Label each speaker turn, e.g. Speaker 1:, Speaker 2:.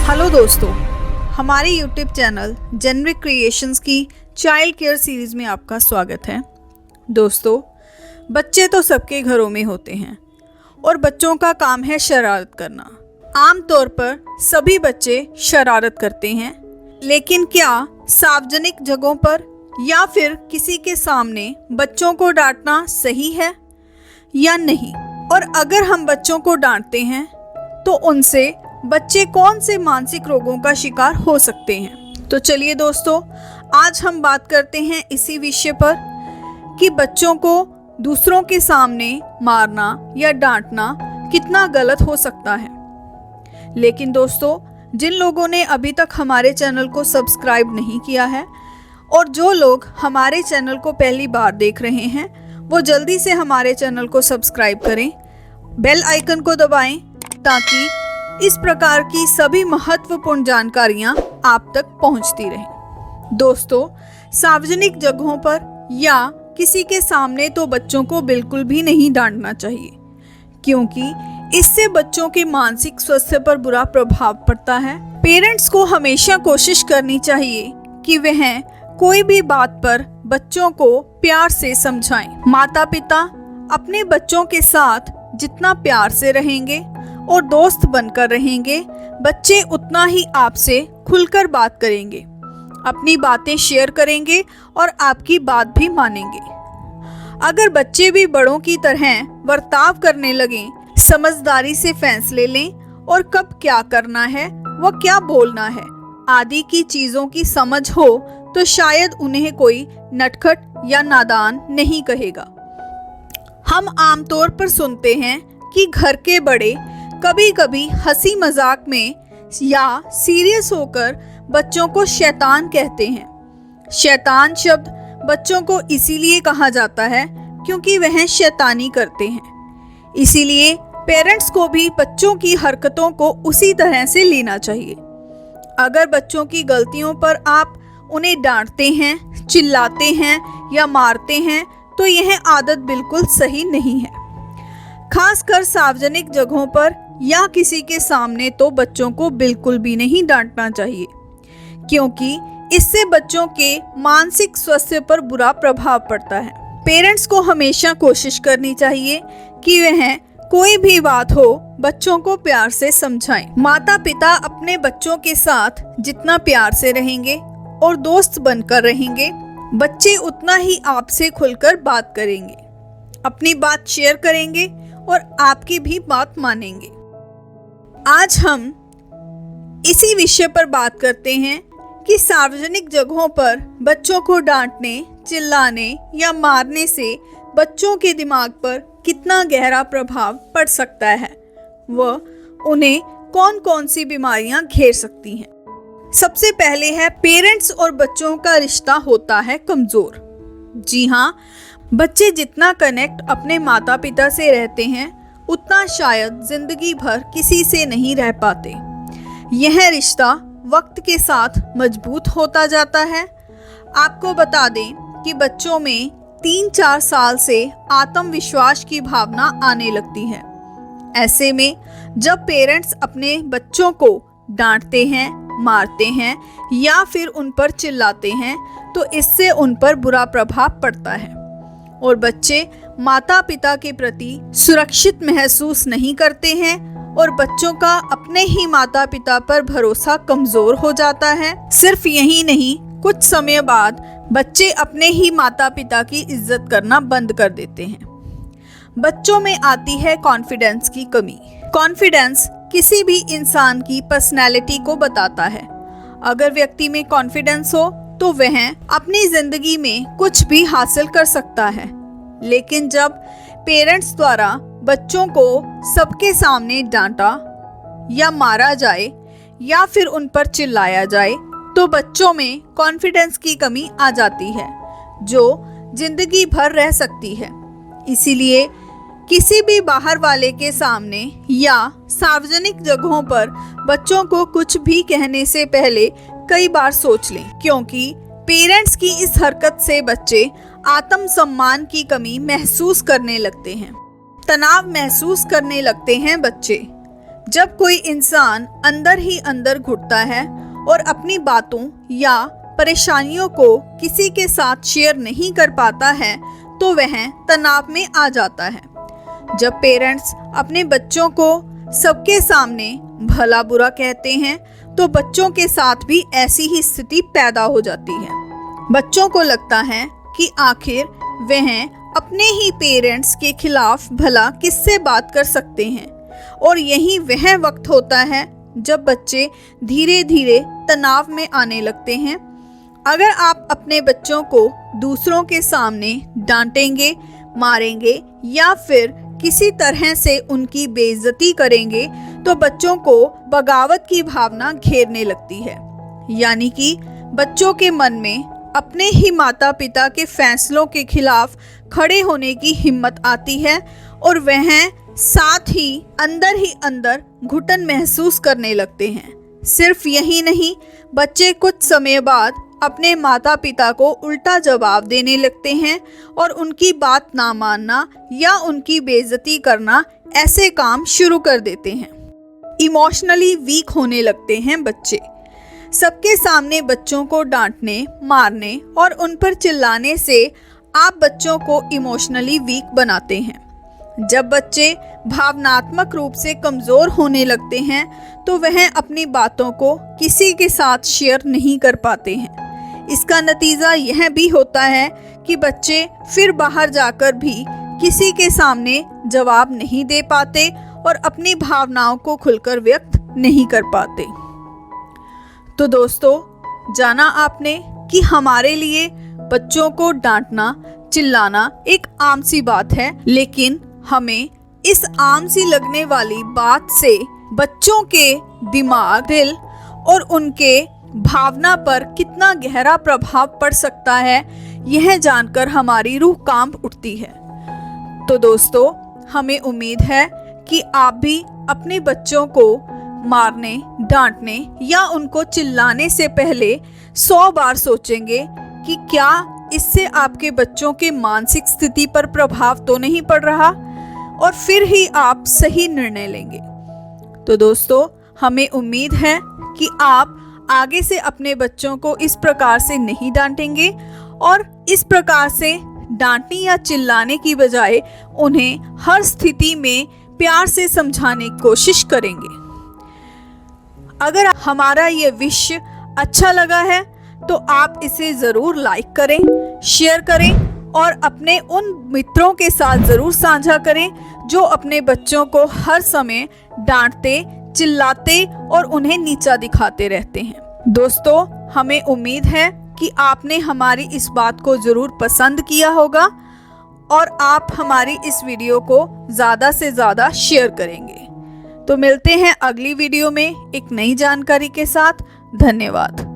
Speaker 1: Hello दोस्तों, हमारे YouTube channel generic creations की चाइल्ड केयर सीरीज़ में आपका स्वागत है। दोस्तों, बच्चे तो सबके घरों में होते हैं और बच्चों का काम है शरारत करना। आमतौर पर सभी बच्चे शरारत करते हैं, लेकिन क्या सार्वजनिक जगहों पर या फिर किसी के सामने बच्चों को डांटना सही है या नहीं? और अगर हम बच्चों को डांटते हैं तो उनसे बच्चे कौन से मानसिक रोगों का शिकार हो सकते हैं? तो चलिए दोस्तों, आज हम बात करते हैं इसी विषय पर कि बच्चों को दूसरों के सामने मारना या डांटना कितना गलत हो सकता है। लेकिन दोस्तों, जिन लोगों ने अभी तक हमारे चैनल को सब्सक्राइब नहीं किया है और जो लोग हमारे चैनल को पहली बार देख रहे हैं, वो जल्दी से हमारे चैनल को सब्सक्राइब करें, बेल आइकन को दबाएं ताकि इस प्रकार की सभी महत्वपूर्ण जानकारियां आप तक पहुंचती रहें। दोस्तों, सार्वजनिक जगहों पर या किसी के सामने तो बच्चों को बिल्कुल भी नहीं डांटना चाहिए, क्योंकि इससे बच्चों के मानसिक स्वास्थ्य पर बुरा प्रभाव पड़ता है। पेरेंट्स को हमेशा कोशिश करनी चाहिए कि वह कोई भी बात पर बच्चों को प्यार से समझाएं। माता पिता अपने बच्चों के साथ जितना प्यार से रहेंगे और दोस्त बनकर रहेंगे, बच्चे उतना ही आपसे खुलकर बात करेंगे, अपनी बातें शेयर करेंगे और आपकी बात भी मानेंगे। अगर बच्चे भी बड़ों की तरह बर्ताव करने लगें, समझदारी से फैसले लें और कब क्या करना है व क्या बोलना है आदि की चीज़ों की समझ हो, तो शायद उन्हें कोई नटखट या नादान नहीं कहेगा। हम आमतौर पर सुनते हैं कि घर के बड़े कभी कभी हंसी मजाक में या सीरियस होकर बच्चों को शैतान कहते हैं। शैतान शब्द बच्चों को इसीलिए कहा जाता है क्योंकि वह शैतानी करते हैं। इसीलिए पेरेंट्स को भी बच्चों की हरकतों को उसी तरह से लेना चाहिए। अगर बच्चों की गलतियों पर आप उन्हें डांटते हैं, चिल्लाते हैं या मारते हैं, तो यह आदत बिल्कुल सही नहीं है। खासकर सार्वजनिक जगहों पर या किसी के सामने तो बच्चों को बिल्कुल भी नहीं डांटना चाहिए, क्योंकि इससे बच्चों के मानसिक स्वास्थ्य पर बुरा प्रभाव पड़ता है। पेरेंट्स को हमेशा कोशिश करनी चाहिए कि वह कोई भी बात हो बच्चों को प्यार से समझाएं। माता पिता अपने बच्चों के साथ जितना प्यार से रहेंगे और दोस्त बनकर रहेंगे, बच्चे उतना ही आपसे खुलकर बात करेंगे, अपनी बात शेयर करेंगे और आपकी भी बात मानेंगे। आज हम इसी विषय पर बात करते हैं कि सार्वजनिक जगहों पर बच्चों को डांटने, चिल्लाने या मारने से बच्चों के दिमाग पर कितना गहरा प्रभाव पड़ सकता है व उन्हें कौन कौन सी बीमारियां घेर सकती हैं। सबसे पहले है, पेरेंट्स और बच्चों का रिश्ता होता है कमज़ोर। जी हाँ, बच्चे जितना कनेक्ट अपने माता पिता से रहते हैं, उतना शायद जिंदगी भर किसी से नहीं रह पाते। यह रिश्ता वक्त के साथ मजबूत होता जाता है। आपको बता दें कि बच्चों में 3-4 साल से आत्मविश्वास की भावना आने लगती है। ऐसे में जब पेरेंट्स अपने बच्चों को डांटते हैं, मारते हैं या फिर उन पर चिल्लाते हैं, तो इससे उन पर बुरा प्रभाव पड़ता है और बच्चे माता पिता के प्रति सुरक्षित महसूस नहीं करते हैं और बच्चों का अपने ही माता पिता पर भरोसा कमजोर हो जाता है। सिर्फ यही नहीं, कुछ समय बाद बच्चे अपने ही माता पिता की इज्जत करना बंद कर देते हैं। बच्चों में आती है कॉन्फिडेंस की कमी। कॉन्फिडेंस किसी भी इंसान की पर्सनैलिटी को बताता है। अगर व्यक्ति में कॉन्फिडेंस हो तो वह अपनी जिंदगी में कुछ भी हासिल कर सकता है। लेकिन जब पेरेंट्स द्वारा बच्चों को सबके सामने डांटा या मारा जाए या फिर उन पर चिल्लाया जाए, तो बच्चों में कॉन्फिडेंस की कमी आ जाती है जो जिंदगी भर रह सकती है। इसीलिए किसी भी बाहर वाले के सामने या सार्वजनिक जगहों पर बच्चों को कुछ भी कहने से पहले कई बार सोच लें, क्योंकि पेरेंट्स की इस हरकत से बच्चे आत्मसम्मान की कमी महसूस करने लगते हैं, तनाव महसूस करने लगते हैं बच्चे। जब कोई इंसान अंदर ही अंदर घुटता है और अपनी बातों या परेशानियों को किसी के साथ शेयर नहीं कर पाता है तो वह तनाव में आ जाता है। जब पेरेंट्स अपने बच्चों को सबके सामने भला बुरा कहते हैं तो बच्चों के साथ भी ऐसी ही स्थिति पैदा हो जाती है। बच्चों को लगता है कि आखिर वह अपने ही पेरेंट्स के खिलाफ भला किससे बात कर सकते हैं, और यही वह वक्त होता है जब बच्चे धीरे धीरे तनाव में आने लगते हैं। अगर आप अपने बच्चों को दूसरों के सामने डांटेंगे, मारेंगे या फिर किसी तरह से उनकी बेइज्जती करेंगे तो बच्चों को बगावत की भावना घेरने लगती है। यानी कि बच्चों के मन में अपने ही माता पिता के फैसलों के खिलाफ खड़े होने की हिम्मत आती है और वह साथ ही अंदर घुटन महसूस करने लगते हैं। सिर्फ यही नहीं, बच्चे कुछ समय बाद अपने माता पिता को उल्टा जवाब देने लगते हैं और उनकी बात ना मानना या उनकी बेइज्जती करना ऐसे काम शुरू कर देते हैं। इमोशनली वीक होने लगते हैं बच्चे। सबके सामने बच्चों को डांटने, मारने और उन पर चिल्लाने से आप बच्चों को इमोशनली वीक बनाते हैं। जब बच्चे भावनात्मक रूप से कमज़ोर होने लगते हैं तो वह अपनी बातों को किसी के साथ शेयर नहीं कर पाते हैं। इसका नतीजा यह भी होता है कि बच्चे फिर बाहर जाकर भी किसी के सामने जवाब नहीं दे पाते और अपनी भावनाओं को खुलकर व्यक्त नहीं कर पाते। तो दोस्तों, जाना आपने कि हमारे लिए बच्चों को डांटना, चिल्लाना एक आम सी बात है, लेकिन हमें इस आम सी लगने वाली बात से बच्चों के दिमाग, दिल और उनके भावना पर कितना गहरा प्रभाव पड़ सकता है, यह जानकर हमारी रूह कांप उठती है। तो दोस्तों, हमें उम्मीद है कि आप भी अपने बच्चों को मारने, डांटने या उनको चिल्लाने से पहले 100 बार सोचेंगे कि क्या इससे आपके बच्चों के मानसिक स्थिति पर प्रभाव तो नहीं पड़ रहा, और फिर ही आप सही निर्णय लेंगे। तो दोस्तों, हमें उम्मीद है कि आप आगे से अपने बच्चों को इस प्रकार से नहीं डांटेंगे और इस प्रकार से डांटने या चिल्लाने की बजाय उन्हें हर स्थिति में प्यार से समझाने की कोशिश करेंगे। अगर हमारा ये विषय अच्छा लगा है तो आप इसे ज़रूर लाइक करें, शेयर करें और अपने उन मित्रों के साथ ज़रूर साझा करें जो अपने बच्चों को हर समय डांटते, चिल्लाते और उन्हें नीचा दिखाते रहते हैं। दोस्तों, हमें उम्मीद है कि आपने हमारी इस बात को ज़रूर पसंद किया होगा और आप हमारी इस वीडियो को ज़्यादा से ज़्यादा शेयर करेंगे। तो मिलते हैं अगली वीडियो में एक नई जानकारी के साथ। धन्यवाद।